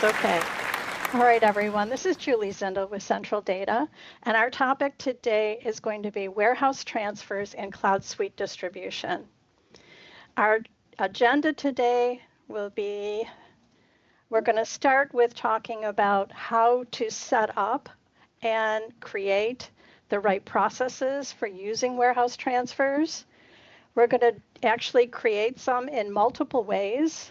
That's okay. All right, everyone. This is Julie Zindel with Central Data, and our topic today is going to be warehouse transfers in CloudSuite Distribution. Our agenda today will be, we're going to start with talking about how to set up and create the right processes for using warehouse transfers. We're going to actually create some in multiple ways.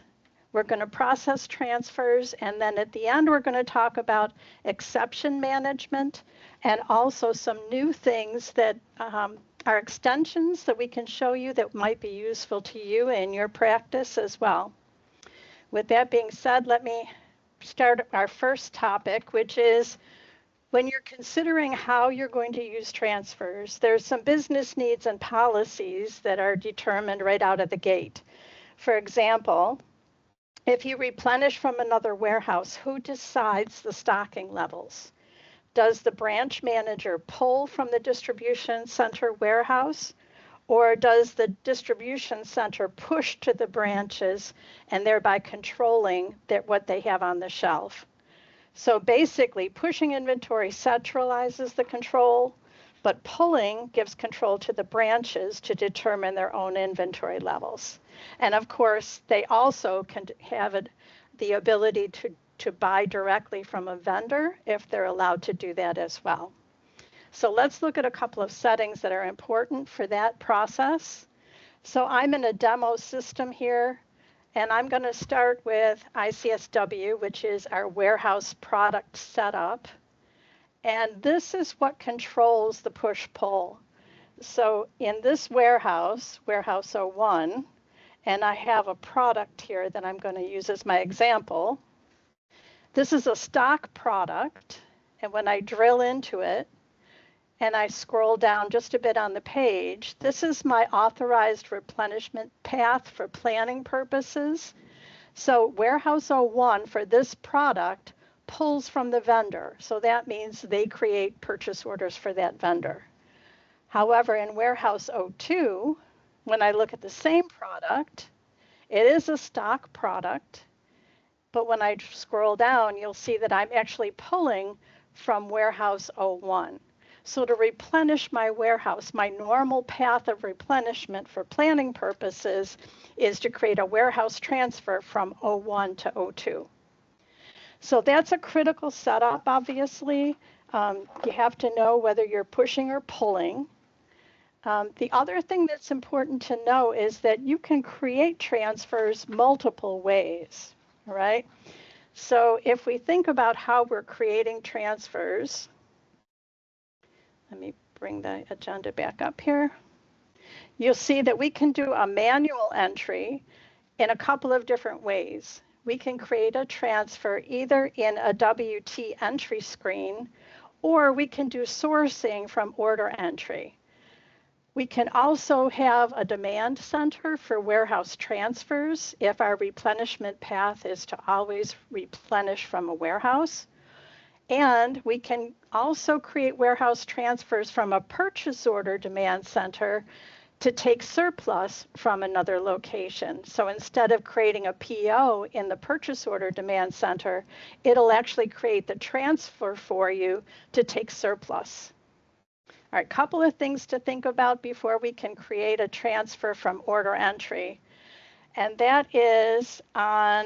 We're going to process transfers, and then at the end, we're going to talk about exception management and also some new things that are extensions that we can show you that might be useful to you in your practice as well. With that being said, let me start our first topic, which is when you're considering how you're going to use transfers, there's some business needs and policies that are determined right out of the gate. For example, if you replenish from another warehouse, who decides the stocking levels? Does the branch manager pull from the distribution center warehouse, or does the distribution center push to the branches and thereby controlling what they have on the shelf? So basically, pushing inventory centralizes the control, but pulling gives control to the branches to determine their own inventory levels. And of course, they also can have the ability to buy directly from a vendor if they're allowed to do that as well. So let's look at a couple of settings that are important for that process. So I'm in a demo system here, and I'm going to start with ICSW, which is our warehouse product setup. And this is what controls the push-pull. So in this warehouse, Warehouse 01, and I have a product here that I'm going to use as my example. This is a stock product, and when I drill into it, and I scroll down just a bit on the page, this is my authorized replenishment path for planning purposes. So Warehouse 01 for this product pulls from the vendor. So that means they create purchase orders for that vendor. However, in Warehouse 02, when I look at the same product, it is a stock product, but when I scroll down, you'll see that I'm actually pulling from Warehouse 01. So to replenish my warehouse, my normal path of replenishment for planning purposes is to create a warehouse transfer from 01 to 02. So that's a critical setup, obviously. You have to know whether you're pushing or pulling. The other thing that's important to know is that you can create transfers multiple ways, right? So if we think about how we're creating transfers, let me bring the agenda back up here. You'll see that we can do a manual entry in a couple of different ways. We can create a transfer either in a WT entry screen, or we can do sourcing from order entry. We can also have a demand center for warehouse transfers if our replenishment path is to always replenish from a warehouse. And we can also create warehouse transfers from a purchase order demand center to take surplus from another location. So instead of creating a PO in the purchase order demand center, it'll actually create the transfer for you to take surplus. All right, couple of things to think about before we can create a transfer from order entry. And that is on,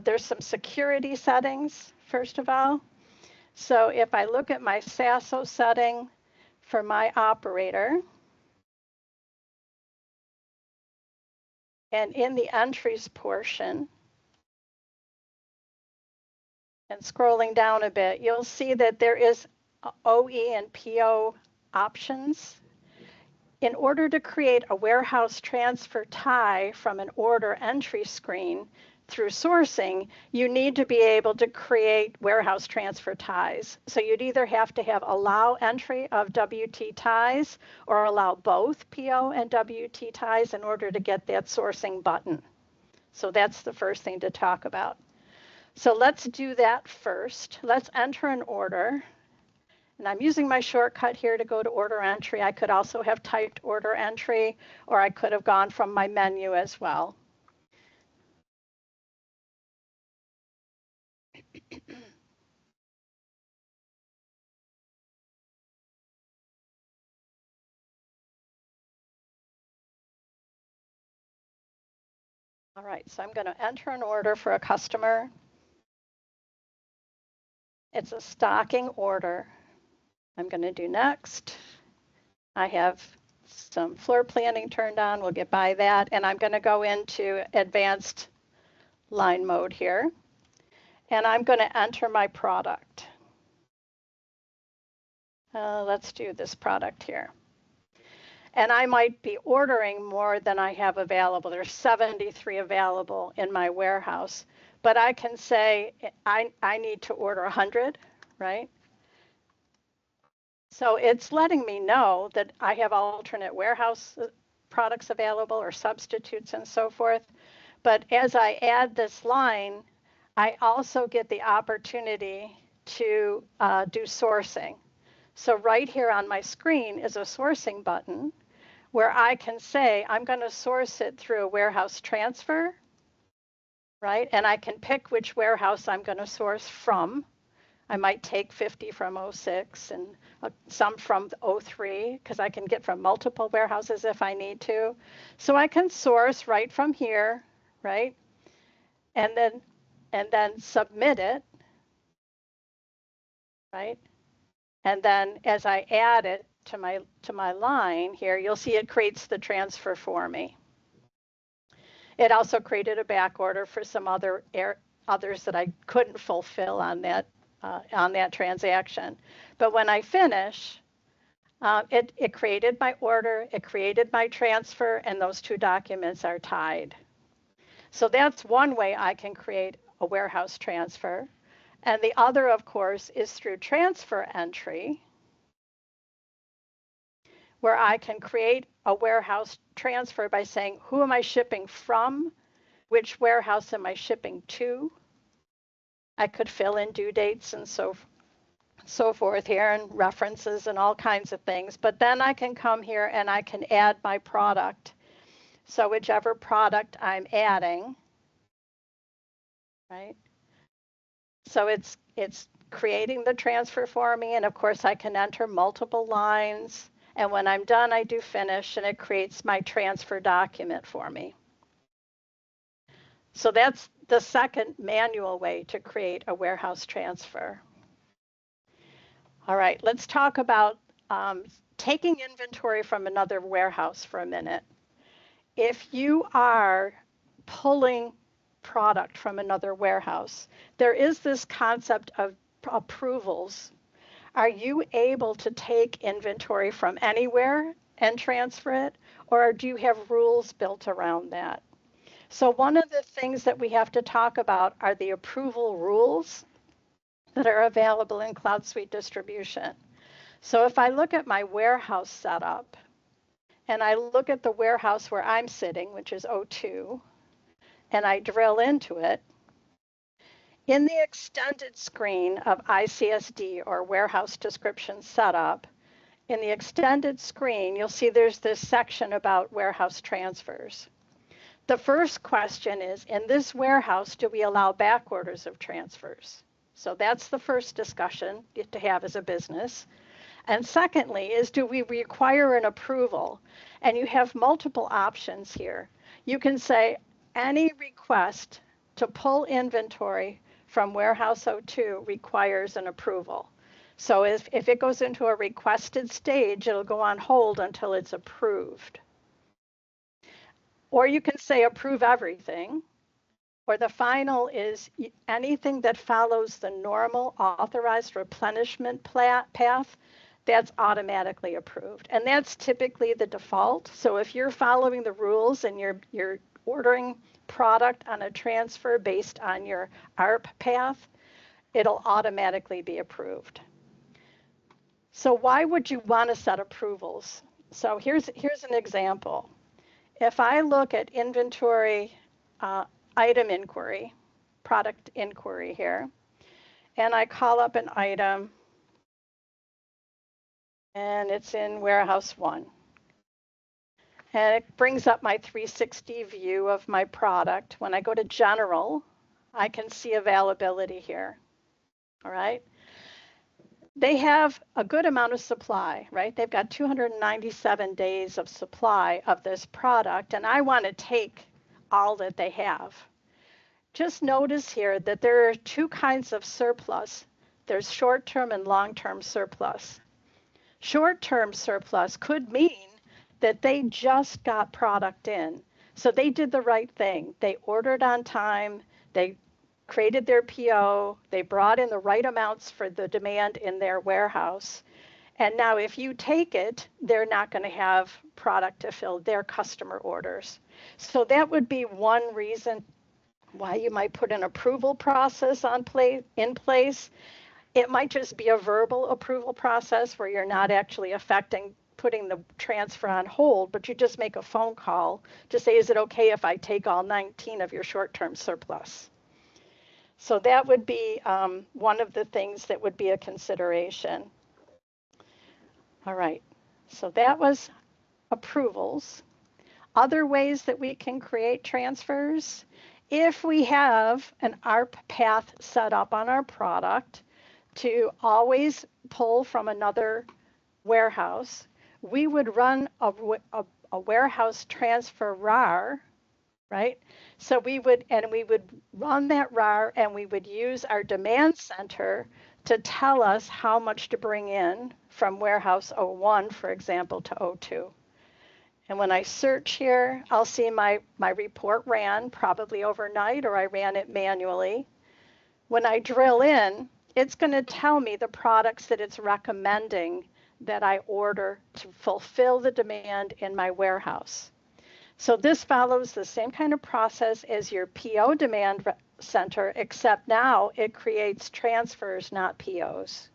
there's some security settings, first of all. So if I look at my SASO setting for my operator, and in the entries portion, and scrolling down a bit, you'll see that there is OE and PO options. In order to create a warehouse transfer tie from an order entry screen through sourcing, you need to be able to create warehouse transfer ties. So you'd either have to have allow entry of WT ties or allow both PO and WT ties in order to get that sourcing button. So that's the first thing to talk about. So let's do that first. Let's enter an order. And I'm using my shortcut here to go to order entry. I could also have typed order entry, or I could have gone from my menu as well. All right, so I'm going to enter an order for a customer. It's a stocking order. I'm going to do next. I have some floor planning turned on. We'll get by that. And I'm going to go into advanced line mode here. And I'm going to enter my product. Let's do this product here. And I might be ordering more than I have available. There's 73 available in my warehouse. But I can say I need to order 100, right? So it's letting me know that I have alternate warehouse products available or substitutes and so forth. But as I add this line, I also get the opportunity to do sourcing. So right here on my screen is a sourcing button where I can say I'm going to source it through a warehouse transfer, right? And I can pick which warehouse I'm going to source from. I might take 50 from 06 and some from 03 because I can get from multiple warehouses if I need to. So I can source right from here, right? And then submit it, right? And then as I add it to my line here, you'll see it creates the transfer for me. It also created a back order for some others that I couldn't fulfill on that transaction. But when I finish, it created my order, it created my transfer, and those two documents are tied. So that's one way I can create a warehouse transfer. And the other, of course, is through transfer entry, where I can create a warehouse transfer by saying, who am I shipping from? Which warehouse am I shipping to? I could fill in due dates and so forth here and references and all kinds of things. But then I can come here and I can add my product. So whichever product I'm adding, right? So it's creating the transfer for me. And of course, I can enter multiple lines. And when I'm done, I do finish and it creates my transfer document for me. So that's the second manual way to create a warehouse transfer. All right, let's talk about taking inventory from another warehouse for a minute. If you are pulling product from another warehouse, there is this concept of approvals. Are you able to take inventory from anywhere and transfer it, or do you have rules built around that? So one of the things that we have to talk about are the approval rules that are available in CloudSuite Distribution. So if I look at my warehouse setup, and I look at the warehouse where I'm sitting, which is O2, and I drill into it, in the extended screen of ICSD or Warehouse Description Setup, in the extended screen, you'll see there's this section about warehouse transfers. The first question is, in this warehouse, do we allow back orders of transfers? So that's the first discussion to have as a business. And secondly is, do we require an approval? And you have multiple options here. You can say any request to pull inventory from Warehouse 02 requires an approval. So if it goes into a requested stage, it'll go on hold until it's approved. Or you can say approve everything. Or the final is anything that follows the normal authorized replenishment path, that's automatically approved. And that's typically the default. So if you're following the rules and you're ordering product on a transfer based on your ARP path, it'll automatically be approved. So why would you want to set approvals? So here's an example. If I look at inventory item inquiry, product inquiry here, and I call up an item, and it's in Warehouse 1. And it brings up my 360 view of my product. When I go to General, I can see availability here, all right? They have a good amount of supply, right? They've got 297 days of supply of this product, and I want to take all that they have. Just notice here that there are two kinds of surplus. There's short-term and long-term surplus. Short-term surplus could mean that they just got product in. So they did the right thing. They ordered on time, they created their PO, they brought in the right amounts for the demand in their warehouse. And now if you take it, they're not going to have product to fill their customer orders. So that would be one reason why you might put an approval process in place. It might just be a verbal approval process where you're not actually putting the transfer on hold, but you just make a phone call to say, is it okay if I take all 19 of your short-term surplus? So that would be one of the things that would be a consideration. All right, so that was approvals. Other ways that we can create transfers, if we have an ARP path set up on our product to always pull from another warehouse, we would run a warehouse transfer RAR, right? So we would run that RAR, and we would use our demand center to tell us how much to bring in from warehouse 01, for example, to 02. And when I search here, I'll see my report ran probably overnight, or I ran it manually. When I drill in, it's going to tell me the products that it's recommending that I order to fulfill the demand in my warehouse. So this follows the same kind of process as your PO demand center, except now it creates transfers, not POs.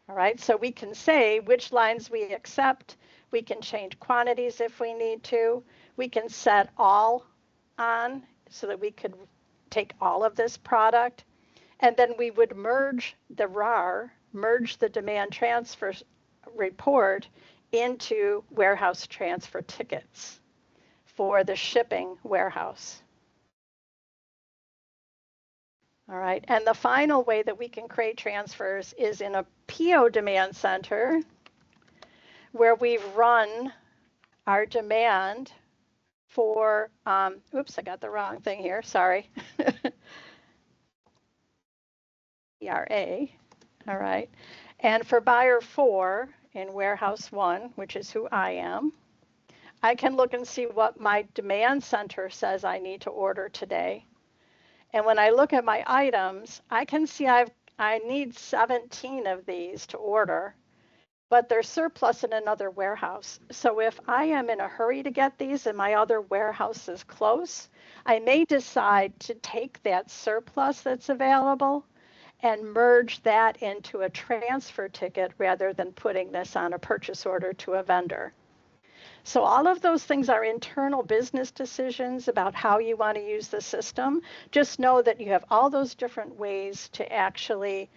All right, so we can say which lines we accept. We can change quantities if we need to. We can set all on so that we could take all of this product. And then we would merge the RAR, merge the demand transfer report into warehouse transfer tickets for the shipping warehouse. All right, and the final way that we can create transfers is in a PO demand center, where we've run our demand for, oops, I got the wrong thing here, sorry. ERA, all right. And for buyer 4 in warehouse 1, which is who I am, I can look and see what my demand center says I need to order today. And when I look at my items, I can see I need 17 of these to order, but they're surplus in another warehouse. So if I am in a hurry to get these and my other warehouse is close, I may decide to take that surplus that's available and merge that into a transfer ticket rather than putting this on a purchase order to a vendor. So all of those things are internal business decisions about how you want to use the system. Just know that you have all those different ways to actually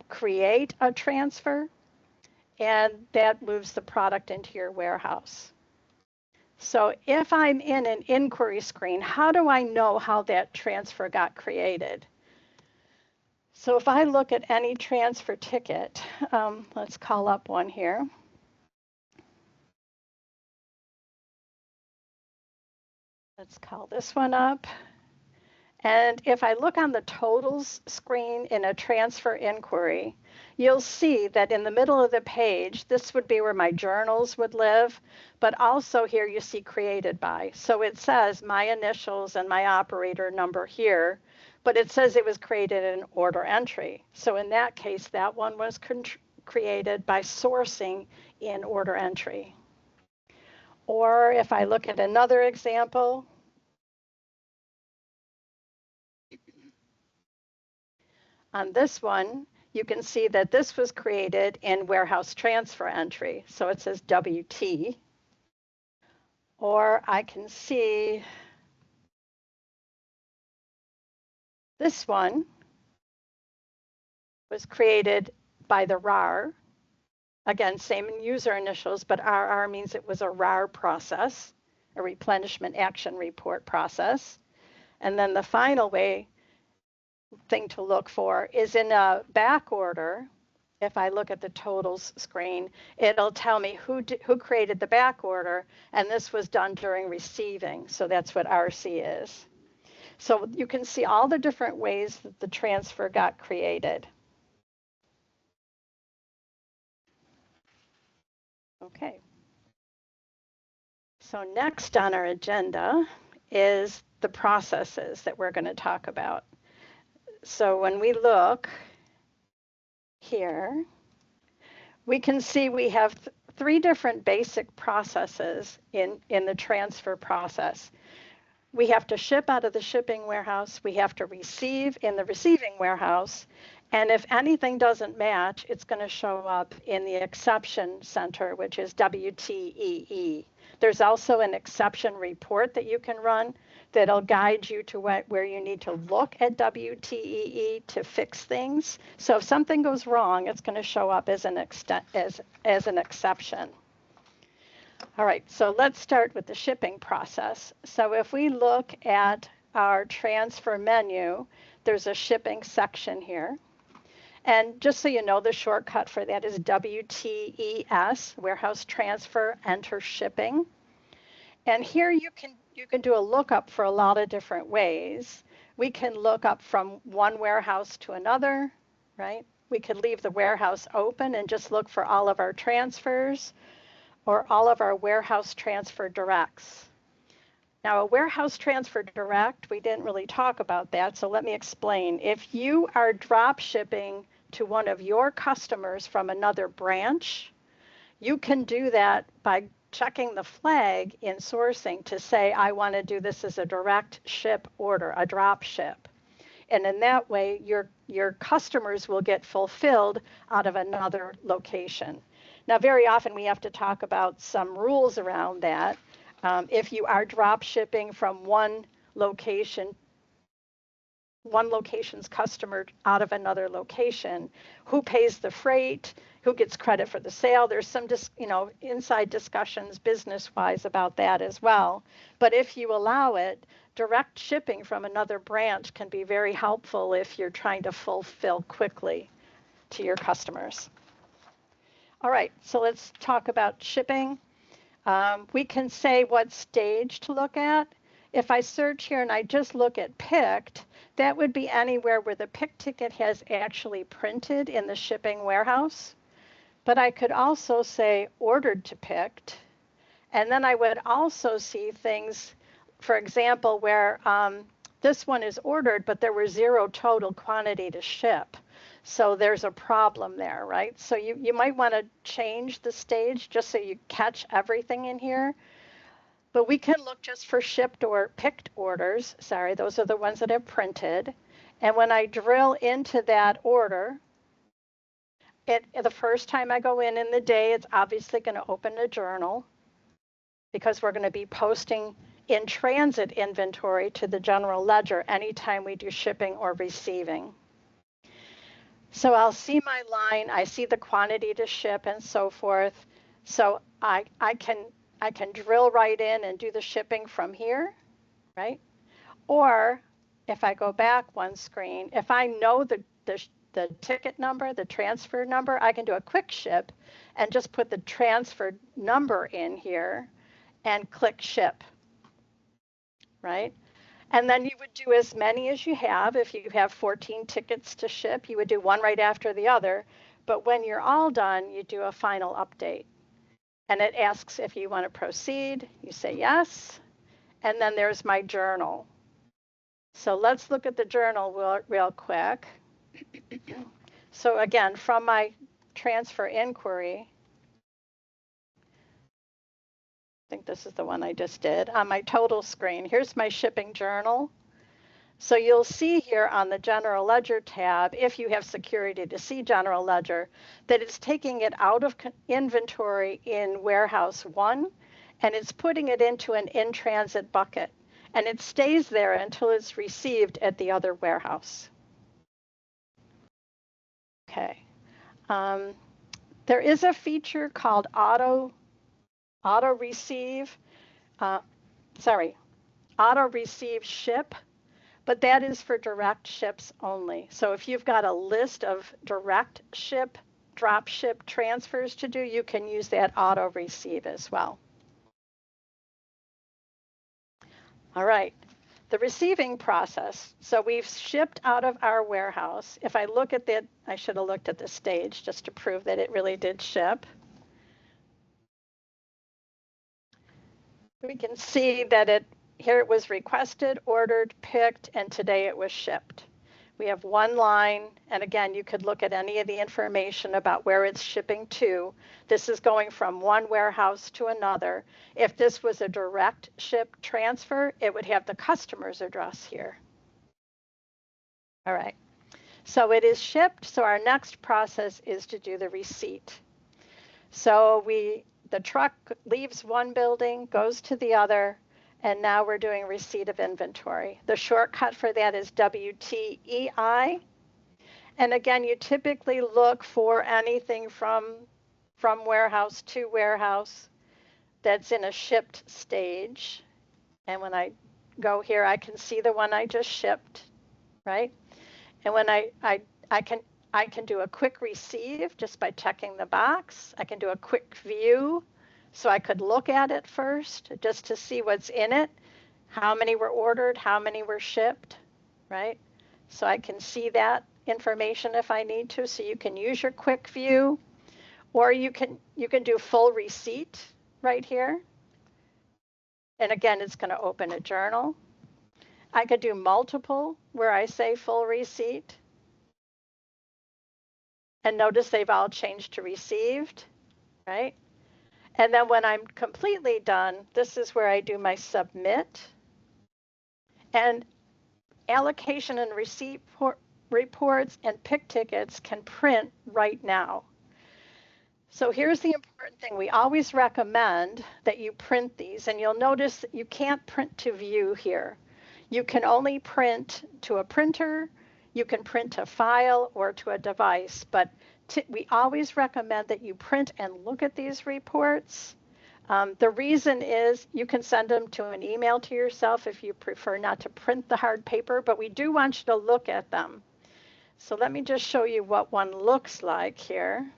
create a transfer, and that moves the product into your warehouse. So if I'm in an inquiry screen, how do I know how that transfer got created? So if I look at any transfer ticket, let's call up one here. Let's call this one up. And if I look on the totals screen in a transfer inquiry, you'll see that in the middle of the page, this would be where my journals would live, but also here you see created by. So it says my initials and my operator number here, but it says it was created in order entry. So in that case, that one was created by sourcing in order entry. Or if I look at another example, on this one, you can see that this was created in warehouse transfer entry. So it says WT. Or I can see this one was created by the RAR. Again, same user initials, but RR means it was a RAR process, a replenishment action report process. And then the final thing to look for is in a back order. if I look at the totals screen, it'll tell me who created the back order, and this was done during receiving. So that's what RC is. So you can see all the different ways that the transfer got created. Okay. So next on our agenda is the processes that we're going to talk about. So when we look here, we can see we have three different basic processes in the transfer process. We have to ship out of the shipping warehouse, we have to receive in the receiving warehouse, and if anything doesn't match, it's going to show up in the exception center, which is WTEE. There's also an exception report that you can run that'll guide you to where you need to look at WTEE to fix things. So if something goes wrong, it's going to show up as an exception. All right, so let's start with the shipping process. So if we look at our transfer menu, there's a shipping section here. And just so you know, the shortcut for that is WTES, warehouse transfer, enter shipping. And here you can do a lookup for a lot of different ways. We can look up from one warehouse to another, right? We could leave the warehouse open and just look for all of our transfers or all of our warehouse transfer directs. Now, a warehouse transfer direct, we didn't really talk about that, so let me explain. If you are drop shipping to one of your customers from another branch, you can do that by checking the flag in sourcing to say, I want to do this as a direct ship order, a drop ship. And in that way, your customers will get fulfilled out of another location. Now, very often we have to talk about some rules around that. If you are drop shipping from one location's customer out of another location, who pays the freight, who gets credit for the sale? There's some inside discussions business-wise about that as well. But if you allow it, direct shipping from another branch can be very helpful if you're trying to fulfill quickly to your customers. All right, so let's talk about shipping. We can say what stage to look at. If I search here and I just look at picked, that would be anywhere where the pick ticket has actually printed in the shipping warehouse. But I could also say ordered to picked. And then I would also see things, for example, where this one is ordered, but there were 0 total quantity to ship. So there's a problem there, right? So you might want to change the stage just so you catch everything in here. But we can look just for shipped or picked orders. Sorry, those are the ones that have printed. And when I drill into that order, the first time I go in the day, it's obviously going to open a journal because we're going to be posting in transit inventory to the general ledger anytime we do shipping or receiving. So I'll see my line, I see the quantity to ship and so forth. So I can drill right in and do the shipping from here, right? Or if I go back one screen, if I know the ticket number, the transfer number, I can do a quick ship and just put the transfer number in here and click ship, right? And then you would do as many as you have. If you have 14 tickets to ship, you would do one right after the other. But when you're all done, you do a final update. And it asks if you want to proceed. You say yes. And then there's my journal. So let's look at the journal real quick. So again, from my transfer inquiry, I think this is the one I just did, on my total screen, here's my shipping journal. So you'll see here on the General Ledger tab, if you have security to see General Ledger, that it's taking it out of inventory in Warehouse 1, and it's putting it into an in-transit bucket. And it stays there until it's received at the other warehouse. Okay. There is a feature called auto receive ship, but that is for direct ships only. So if you've got a list of direct ship drop ship transfers to do, you can use that auto receive as well. All right, the receiving process. So we've shipped out of our warehouse. If I look at that, I should have looked at the stage just to prove that it really did ship. We can see that here it was requested, ordered, picked, and today it was shipped. We have one line, and again, you could look at any of the information about where it's shipping to. This is going from one warehouse to another. If this was a direct ship transfer, it would have the customer's address here. All right, so it is shipped. So our next process is to do the receipt. So the truck leaves one building, goes to the other, and now we're doing receipt of inventory. The shortcut for that is WTEI. And again, you typically look for anything from warehouse to warehouse that's in a shipped stage. And when I go here, I can see the one I just shipped, right? And when I can do a quick receive just by checking the box. I can do a quick view. So I could look at it first just to see what's in it, how many were ordered, how many were shipped, right? So I can see that information if I need to. So you can use your quick view, or you can do full receipt right here. And again, it's going to open a journal. I could do multiple where I say full receipt. And notice they've all changed to received, right? And then when I'm completely done, this is where I do my submit. And allocation and receipt reports and pick tickets can print right now. So here's the important thing. We always recommend that you print these. And you'll notice that you can't print to view here. You can only print to a printer, you can print to file or to a device. But we always recommend that you print and look at these reports. The reason is you can send them to an email to yourself if you prefer not to print the hard paper, but we do want you to look at them. So let me just show you what one looks like here.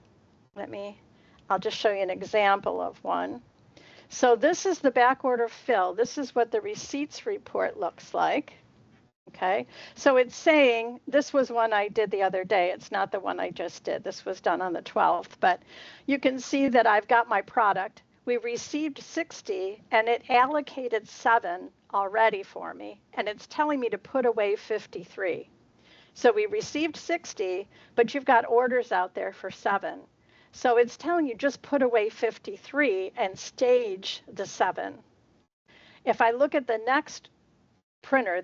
I'll just show you an example of one. So this is the backorder fill. This is what the receipts report looks like. Okay, so it's saying, this was one I did the other day. It's not the one I just did. This was done on the 12th, but you can see that I've got my product. We received 60 and it allocated 7 already for me, and it's telling me to put away 53. So we received 60, but you've got orders out there for 7. So it's telling you just put away 53 and stage the 7. If I look at the next printer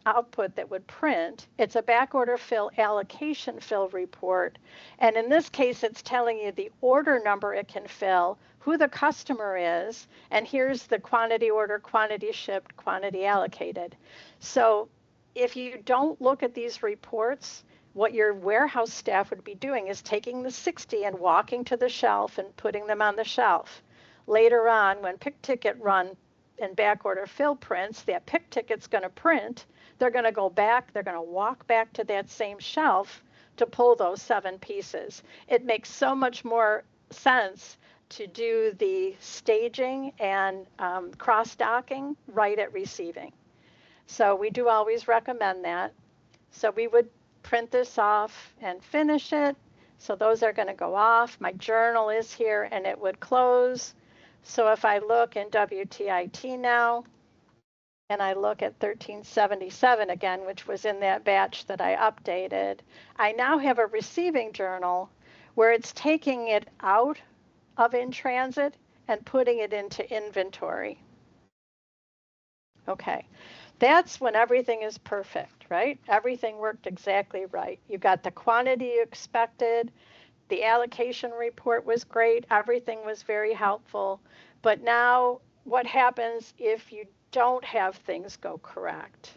output that would print, it's a backorder fill allocation fill report. And in this case, it's telling you the order number it can fill, who the customer is, and here's the quantity order, quantity shipped, quantity allocated. So if you don't look at these reports, what your warehouse staff would be doing is taking the 60 and walking to the shelf and putting them on the shelf. Later on, when pick ticket run and backorder fill prints, that pick ticket's going to print. They're going to go back, they're going to walk back to that same shelf to pull those 7 pieces. It makes so much more sense to do the staging and cross-docking right at receiving. So we do always recommend that. So we would print this off and finish it. So those are going to go off. My journal is here and it would close. So if I look in WTIT now, and I look at 1377 again, which was in that batch that I updated, I now have a receiving journal where it's taking it out of in transit and putting it into inventory. Okay, that's when everything is perfect, right? Everything worked exactly right. You got the quantity you expected, the allocation report was great, everything was very helpful. But now what happens if you don't have things go correct?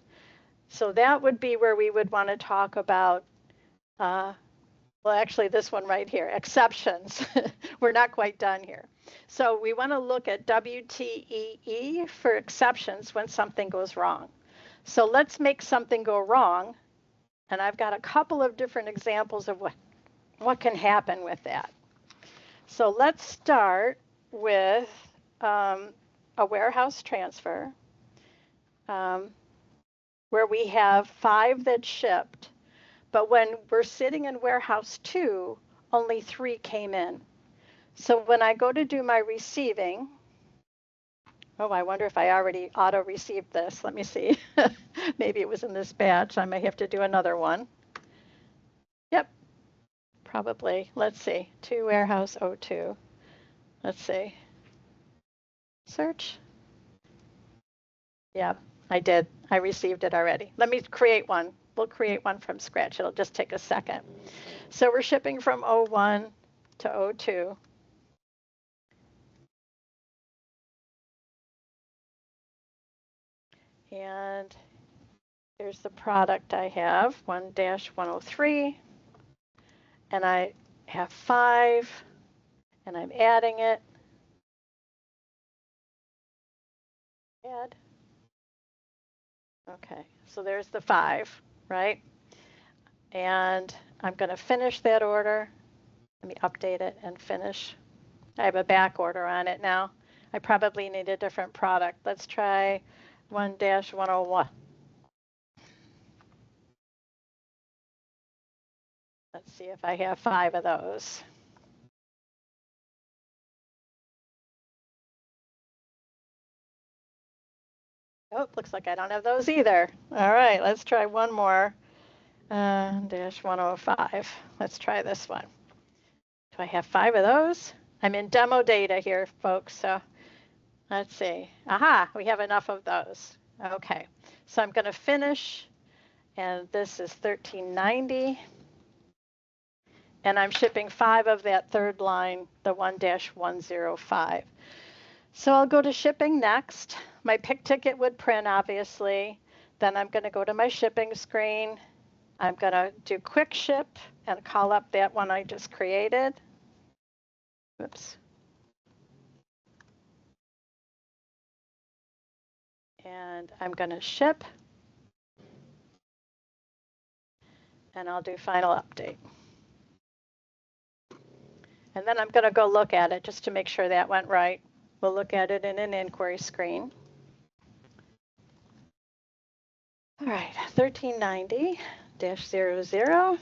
So that would be where we would want to talk about, well, actually this one right here, exceptions. We're not quite done here. So we want to look at WTEE for exceptions when something goes wrong. So let's make something go wrong. And I've got a couple of different examples of what can happen with that. So let's start with a warehouse transfer where we have 5 that shipped, but when we're sitting in warehouse 2, only 3 came in. So when I go to do my receiving, oh, I wonder if I already auto-received this. Let me see. Maybe it was in this batch. I may have to do another one. Yep, probably. Let's see. To warehouse 02. Let's see. Search. Yeah, I did. I received it already. Let me create one. We'll create one from scratch. It'll just take a second. So we're shipping from 01 to 02. And here's the product I have, 1-103. And I have 5, and I'm adding it. Add. Okay, so there's the 5, right? And I'm going to finish that order. Let me update it and finish. I have a back order on it now. I probably need a different product. Let's try 1-101. Let's see if I have 5 of those. Oh, looks like I don't have those either. All right, let's try one more. -105. Let's try this one. Do I have 5 of those? I'm in demo data here, folks, so let's see. Aha, we have enough of those. Okay, so I'm going to finish, and this is 1390. And I'm shipping 5 of that third line, the 1-105. So I'll go to shipping next. My pick ticket would print, obviously. Then I'm going to go to my shipping screen. I'm going to do quick ship and call up that one I just created. Oops. And I'm going to ship. And I'll do final update. And then I'm going to go look at it just to make sure that went right. We'll look at it in an inquiry screen. All right, 1390-00.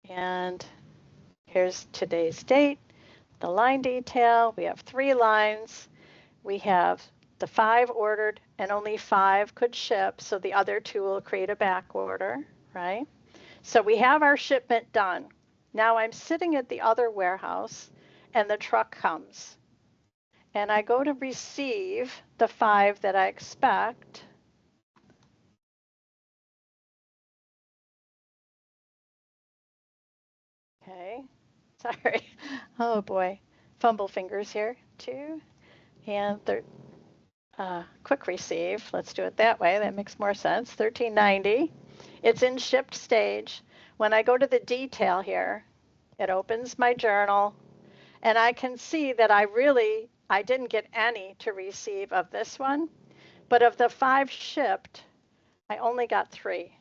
And here's today's date, the line detail. We have 3 lines. We have the 5 ordered, and only 5 could ship, so the other 2 will create a back order, right? So we have our shipment done. Now I'm sitting at the other warehouse, and the truck comes. And I go to receive the 5 that I expect. Okay, sorry. Oh boy, fumble fingers here. 2 and quick receive. Let's do it that way. That makes more sense. 1390. It's in shipped stage. When I go to the detail here, it opens my journal, and I can see that I didn't get any to receive of this one, but of the 5 shipped, I only got 3.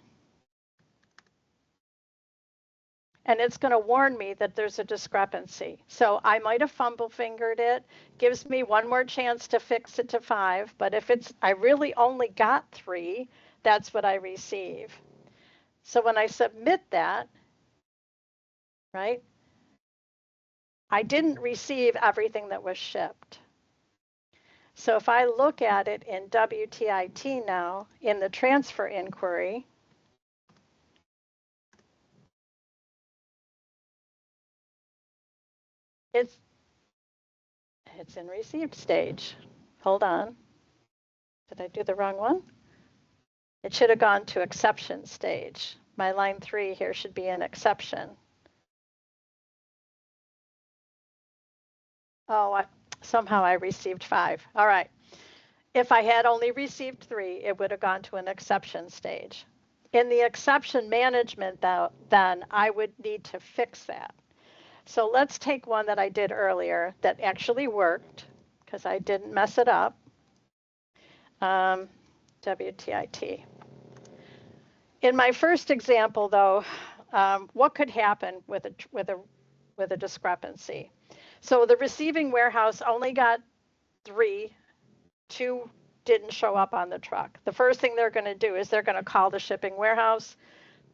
And it's going to warn me that there's a discrepancy. So I might have fumble fingered it, gives me one more chance to fix it to 5, but if I really only got 3, that's what I receive. So when I submit that, right, I didn't receive everything that was shipped. So if I look at it in WTIT now, in the transfer inquiry, it's in received stage. Hold on. Did I do the wrong one? It should have gone to exception stage. My line 3 here should be an exception. Oh, somehow I received 5. All right. If I had only received 3, it would have gone to an exception stage. In the exception management, though, then I would need to fix that. So let's take one that I did earlier that actually worked because I didn't mess it up. WTIT. In my first example, though, what could happen with a discrepancy? So the receiving warehouse only got 3, 2 didn't show up on the truck. The first thing they're going to do is they're going to call the shipping warehouse.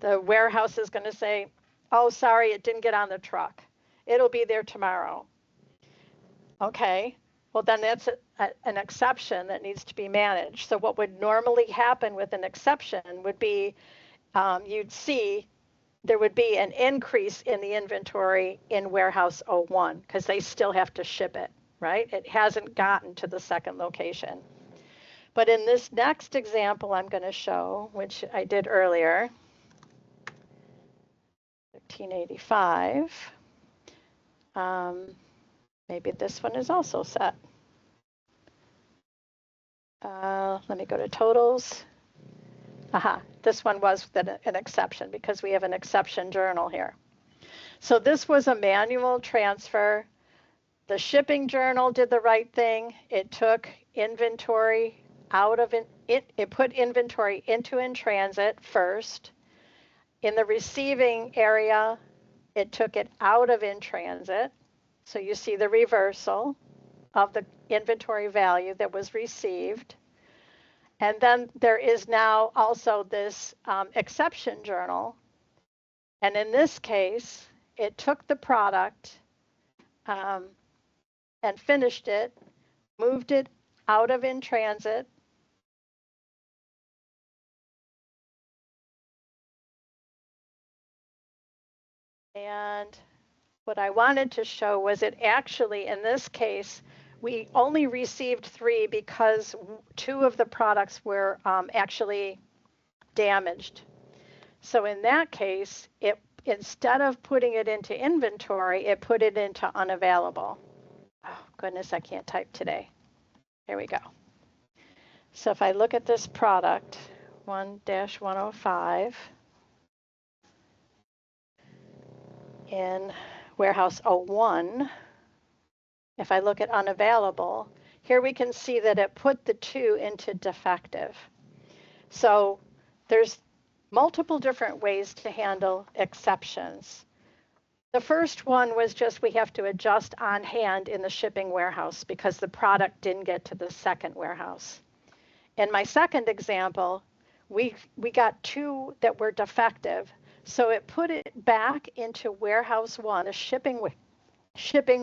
The warehouse is going to say, oh, sorry, it didn't get on the truck. It'll be there tomorrow. Okay, well, then that's an exception that needs to be managed. So what would normally happen with an exception would be you'd see there would be an increase in the inventory in warehouse 01 because they still have to ship it, right? It hasn't gotten to the second location. But in this next example I'm going to show, which I did earlier, 1385, maybe this one is also set. Let me go to totals. Aha, this one was an exception because we have an exception journal here. So this was a manual transfer. The shipping journal did the right thing. It took inventory out of it. It put inventory into in transit first. In the receiving area, it took it out of in transit. So you see the reversal of the inventory value that was received. And then there is now also this exception journal. And in this case, it took the product and finished it, moved it out of in transit, and what I wanted to show was it actually, in this case, we only received 3 because 2 of the products were actually damaged. So in that case, it instead of putting it into inventory, it put it into unavailable. Oh, goodness, I can't type today. Here we go. So if I look at this product, 1-105, in warehouse 01, if I look at unavailable, here we can see that it put the 2 into defective. So there's multiple different ways to handle exceptions. The first one was just we have to adjust on hand in the shipping warehouse because the product didn't get to the second warehouse. In my second example, we got 2 that were defective. So it put it back into warehouse 1, a shipping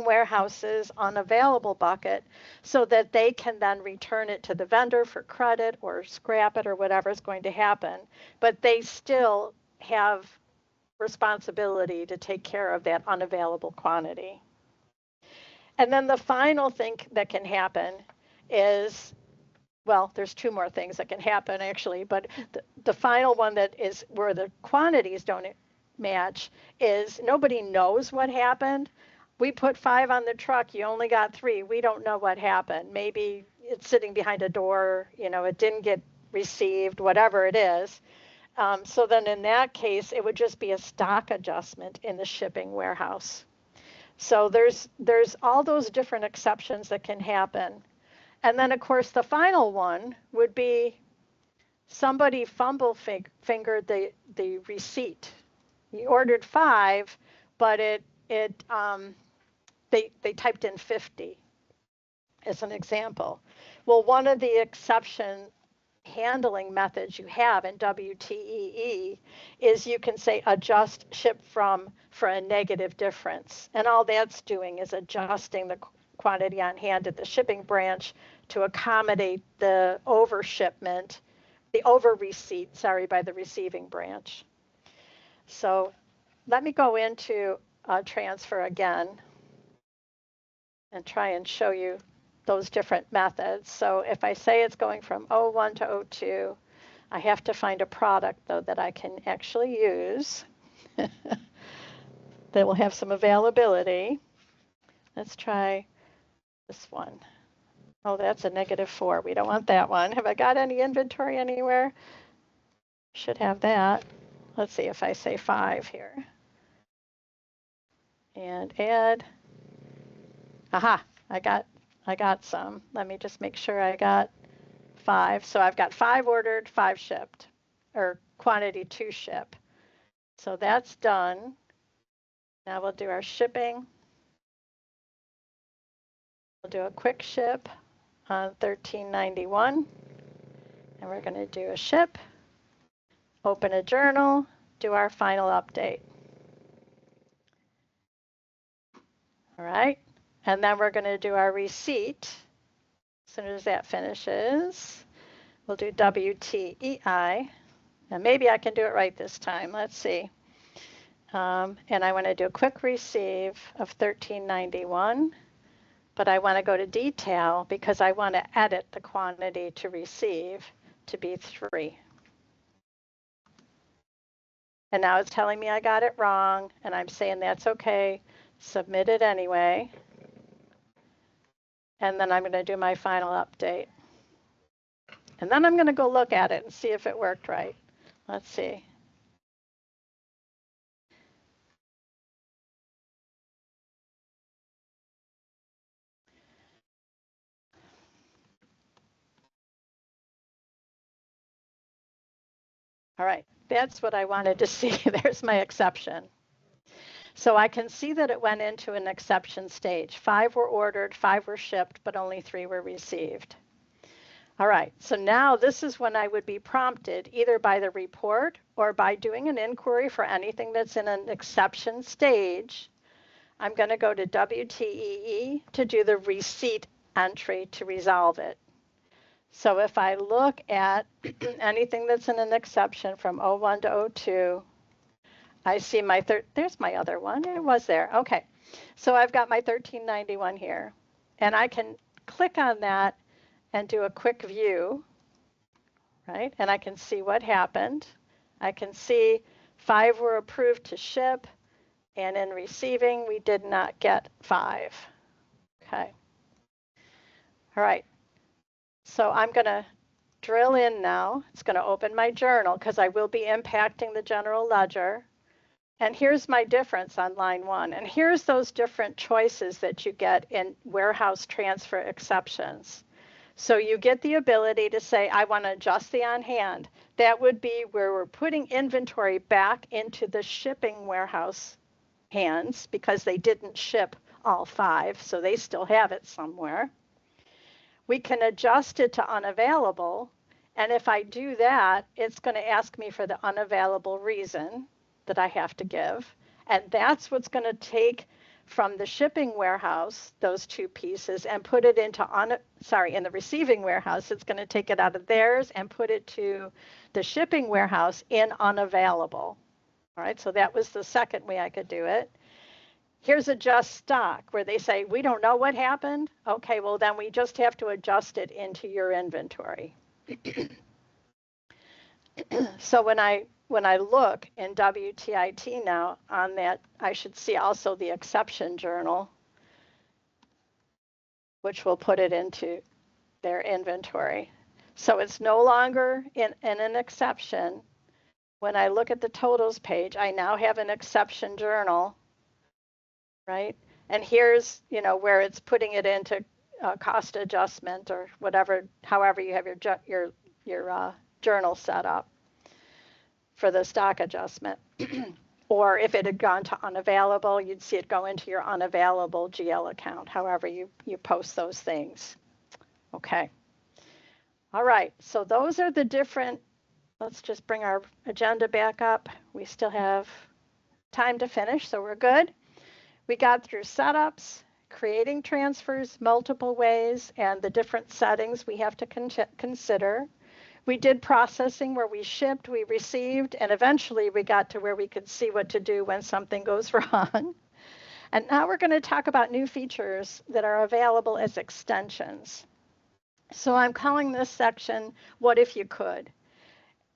warehouse's unavailable bucket, so that they can then return it to the vendor for credit or scrap it or whatever is going to happen. But they still have responsibility to take care of that unavailable quantity. And then the final thing that can happen is, well, there's 2 more things that can happen actually, but the final one that is where the quantities don't match is nobody knows what happened. We put 5 on the truck, you only got 3. We don't know what happened. Maybe it's sitting behind a door, it didn't get received, whatever it is. So then in that case, it would just be a stock adjustment in the shipping warehouse. So there's all those different exceptions that can happen. And then, of course, the final one would be somebody fumble-fingered the receipt. You ordered 5, but they typed in 50 as an example. Well, one of the exception handling methods you have in WTEE is you can say adjust ship from for a negative difference. And all that's doing is adjusting the quantity on hand at the shipping branch to accommodate the overshipment, the over receipt, by the receiving branch. So let me go into transfer again and try and show you those different methods. So if I say it's going from 01 to 02, I have to find a product, though, that I can actually use that will have some availability. Let's try this one. Oh, that's a -4. We don't want that one. Have I got any inventory anywhere? Should have that. Let's see if I say 5 here. And add. Aha, I got some. Let me just make sure I got 5. So I've got 5 ordered, 5 shipped, or quantity 2 ship. So that's done. Now we'll do our shipping. We'll do a quick ship on 1391. And we're going to do a ship, open a journal, do our final update. All right. And then we're going to do our receipt. As soon as that finishes, we'll do WTEI. And maybe I can do it right this time. Let's see. And I want to do a quick receive of 1391. But I want to go to detail because I want to edit the quantity to receive to be 3. And now it's telling me I got it wrong, and I'm saying that's okay. Submit it anyway. And then I'm going to do my final update. And then I'm going to go look at it and see if it worked right. Let's see. All right, that's what I wanted to see. There's my exception. So I can see that it went into an exception stage. 5 were ordered, 5 were shipped, but only 3 were received. All right, so now this is when I would be prompted either by the report or by doing an inquiry for anything that's in an exception stage. I'm going to go to WTEE to do the receipt entry to resolve it. So if I look at anything that's in an exception from 01 to 02, I see my there's my other one. It was there. Okay. So I've got my 1391 here. And I can click on that and do a quick view, right? And I can see what happened. I can see 5 were approved to ship, and in receiving, we did not get 5. Okay. All right. So I'm going to drill in now. It's going to open my journal because I will be impacting the general ledger. And here's my difference on line 1. And here's those different choices that you get in warehouse transfer exceptions. So you get the ability to say, I want to adjust the on hand. That would be where we're putting inventory back into the shipping warehouse hands because they didn't ship all 5, so they still have it somewhere. We can adjust it to unavailable. And if I do that, it's going to ask me for the unavailable reason that I have to give. And that's what's going to take from the shipping warehouse, those 2 pieces, and put it into, in the receiving warehouse. It's going to take it out of theirs and put it to the shipping warehouse in unavailable. All right, so that was the second way I could do it. Here's adjust stock, where they say, we don't know what happened. Okay, well, then we just have to adjust it into your inventory. So when I look in WTIT now on that, I should see also the exception journal, which will put it into their inventory. So it's no longer in an exception. When I look at the totals page, I now have an exception journal, right? And here's, where it's putting it into cost adjustment or whatever, however you have your journal set up for the stock adjustment. Or if it had gone to unavailable, you'd see it go into your unavailable GL account, however you post those things. Okay. All right, so those are the different, let's just bring our agenda back up. We still have time to finish, so we're good. We got through setups, creating transfers multiple ways, and the different settings we have to consider. We did processing where we shipped, we received, and eventually we got to where we could see what to do when something goes wrong. And now we're going to talk about new features that are available as extensions. So I'm calling this section, What If You Could?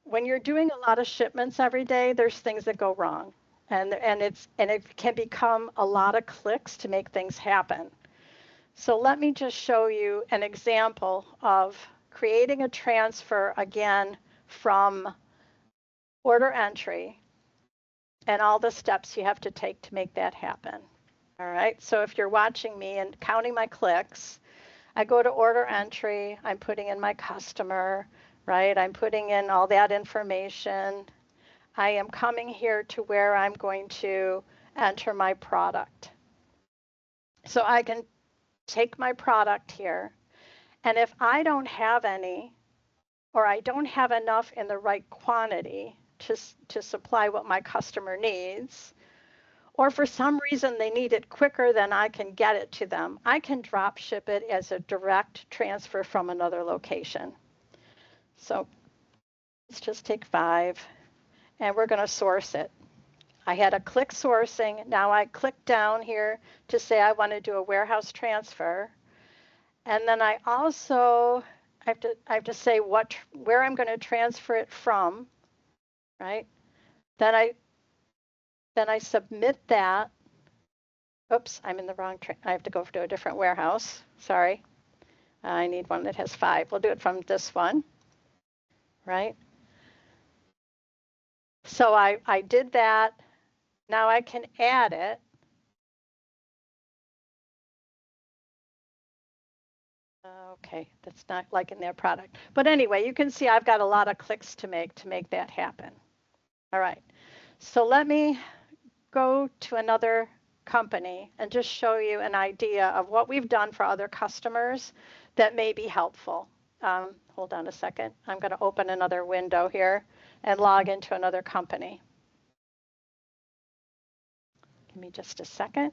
When you're doing a lot of shipments every day, there's things that go wrong. And it can become a lot of clicks to make things happen. So let me just show you an example of creating a transfer again from order entry and all the steps you have to take to make that happen. All right, so if you're watching me and counting my clicks, I go to order entry, I'm putting in my customer, right? I'm putting in all that information. I am coming here to where I'm going to enter my product. So I can take my product here, and if I don't have any, or I don't have enough in the right quantity to supply what my customer needs, or for some reason they need it quicker than I can get it to them, I can drop ship it as a direct transfer from another location. So let's just take 5, and we're going to source it. I had a click sourcing. Now I click down here to say I want to do a warehouse transfer. And then I also have to say where I'm going to transfer it from, right? Then I submit that. Oops, I'm in the wrong I have to go to a different warehouse. Sorry. I need one that has 5. We'll do it from this one, right? So I did that. Now I can add it. Okay, that's not like in their product. But anyway, you can see I've got a lot of clicks to make that happen. All right, so let me go to another company and just show you an idea of what we've done for other customers that may be helpful. Hold on a second. I'm going to open another window here and log into another company. Give me just a second.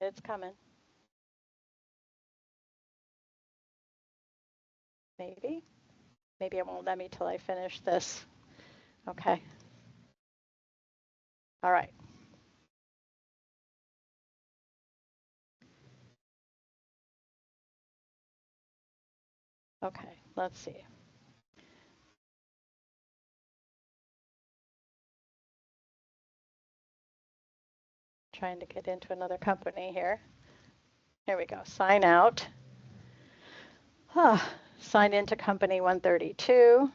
It's coming. Maybe it won't let me till I finish this. Okay. All right. Okay, let's see. Trying to get into another company here. Here we go, sign out. Sign into company 132.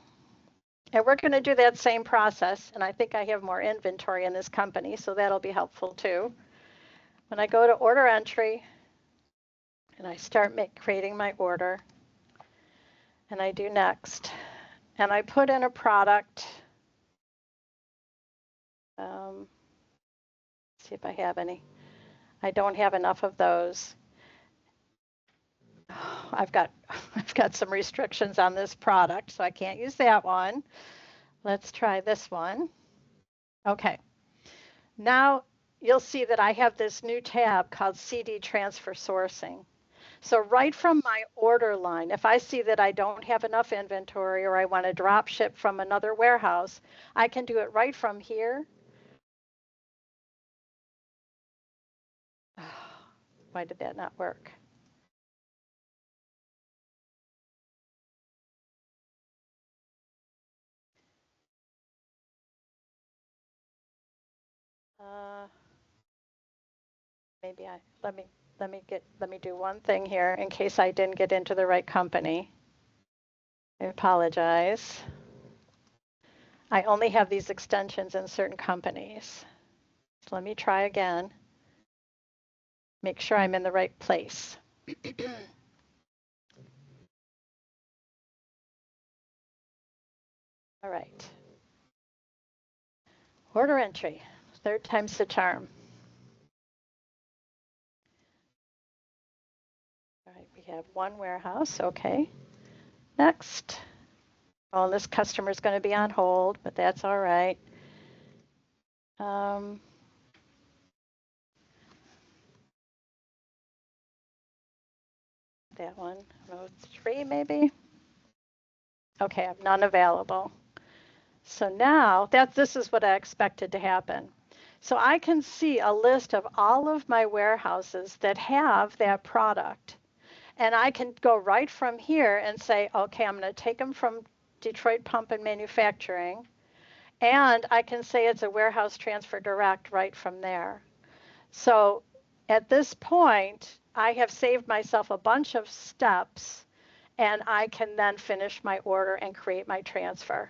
And we're going to do that same process. And I think I have more inventory in this company, so that'll be helpful too. When I go to order entry and I start creating my order, and I do next, and I put in a product. See if I have any. I don't have enough of those. I've got some restrictions on this product, so I can't use that one. Let's try this one. Okay. Now you'll see that I have this new tab called CD Transfer Sourcing. So right from my order line, if I see that I don't have enough inventory or I want to drop ship from another warehouse, I can do it right from here. Why did that not work? Maybe let me do one thing here in case I didn't get into the right company. I apologize. I only have these extensions in certain companies. So let me try again. Make sure I'm in the right place. All right. Order entry, 3rd time's the charm. All right, we have one warehouse, okay. Next. Oh, this customer is going to be on hold, but that's all right. That one, row 3 maybe. Okay, I have none available. So now this is what I expected to happen. So I can see a list of all of my warehouses that have that product. And I can go right from here and say, okay, I'm going to take them from Detroit Pump and Manufacturing. And I can say it's a warehouse transfer direct right from there. So at this point, I have saved myself a bunch of steps, and I can then finish my order and create my transfer.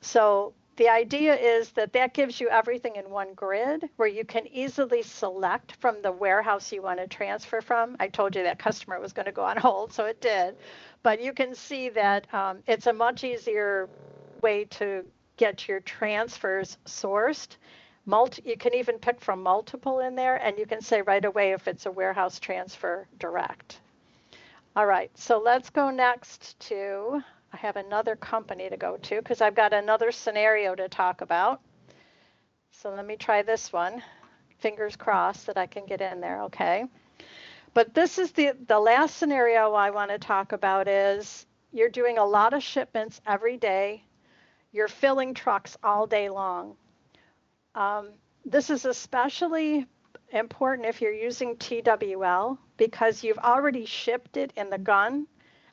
So the idea is that that gives you everything in one grid where you can easily select from the warehouse you want to transfer from. I told you that customer was going to go on hold, so it did. But you can see that it's a much easier way to get your transfers sourced. You can even pick from multiple in there, and you can say right away if it's a warehouse transfer direct. All right, so let's go next to, I have another company to go to because I've got another scenario to talk about. So let me try this one. Fingers crossed that I can get in there, okay? But this is the last scenario I want to talk about is you're doing a lot of shipments every day. You're filling trucks all day long. This is especially important if you're using TWL because you've already shipped it in the gun,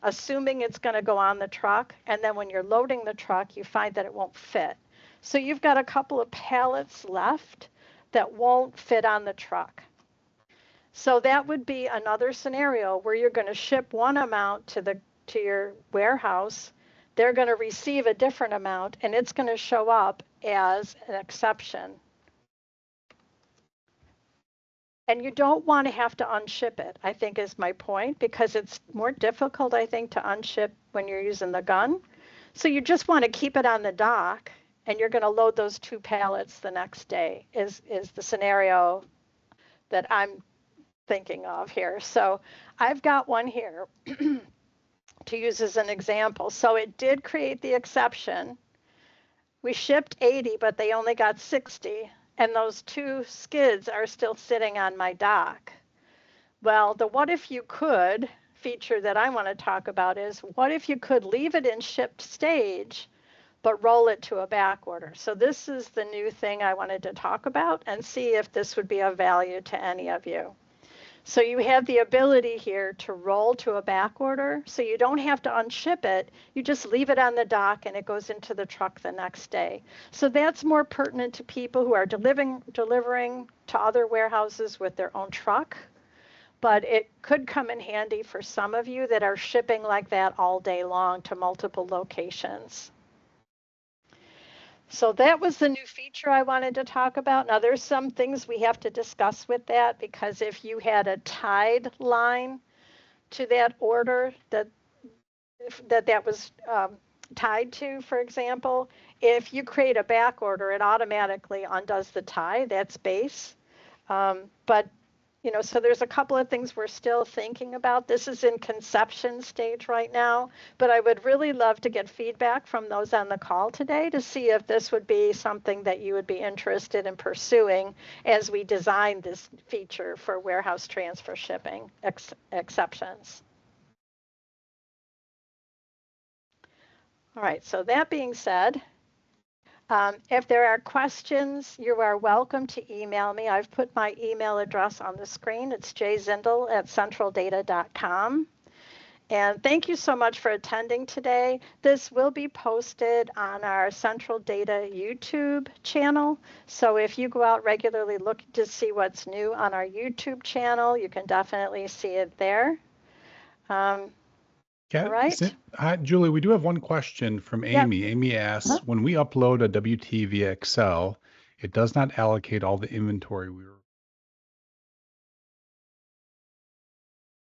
assuming it's going to go on the truck. And then when you're loading the truck, you find that it won't fit. So you've got a couple of pallets left that won't fit on the truck. So that would be another scenario where you're going to ship one amount to your warehouse. They're going to receive a different amount, and it's going to show up as an exception. And you don't want to have to unship it, I think is my point, because it's more difficult, I think, to unship when you're using the gun. So you just want to keep it on the dock, and you're going to load those 2 pallets the next day is the scenario that I'm thinking of here. So I've got one here to use as an example. So it did create the exception. We shipped 80, but they only got 60. And those 2 skids are still sitting on my dock. Well, the what if you could feature that I want to talk about is what if you could leave it in shipped stage, but roll it to a back order. So this is the new thing I wanted to talk about and see if this would be of value to any of you. So you have the ability here to roll to a back order. So you don't have to unship it. You just leave it on the dock and it goes into the truck the next day. So that's more pertinent to people who are delivering to other warehouses with their own truck. But it could come in handy for some of you that are shipping like that all day long to multiple locations. So that was the new feature I wanted to talk about. Now there's some things we have to discuss with that because if you had a tied line to that order that was tied to, for example, if you create a back order, it automatically undoes the tie. That's base. But you know, so there's a couple of things we're still thinking about. This is in conception stage right now, but I would really love to get feedback from those on the call today to see if this would be something that you would be interested in pursuing as we design this feature for warehouse transfer shipping exceptions. All right, so that being said, if there are questions, you are welcome to email me. I've put my email address on the screen. It's jzindel@centraldata.com. And thank you so much for attending today. This will be posted on our Central Data YouTube channel. So if you go out regularly looking to see what's new on our YouTube channel, you can definitely see it there. All right. Hi, Julie, we do have one question from Amy. Yep. Amy asks, when we upload a WT via Excel, it does not allocate all the inventory we were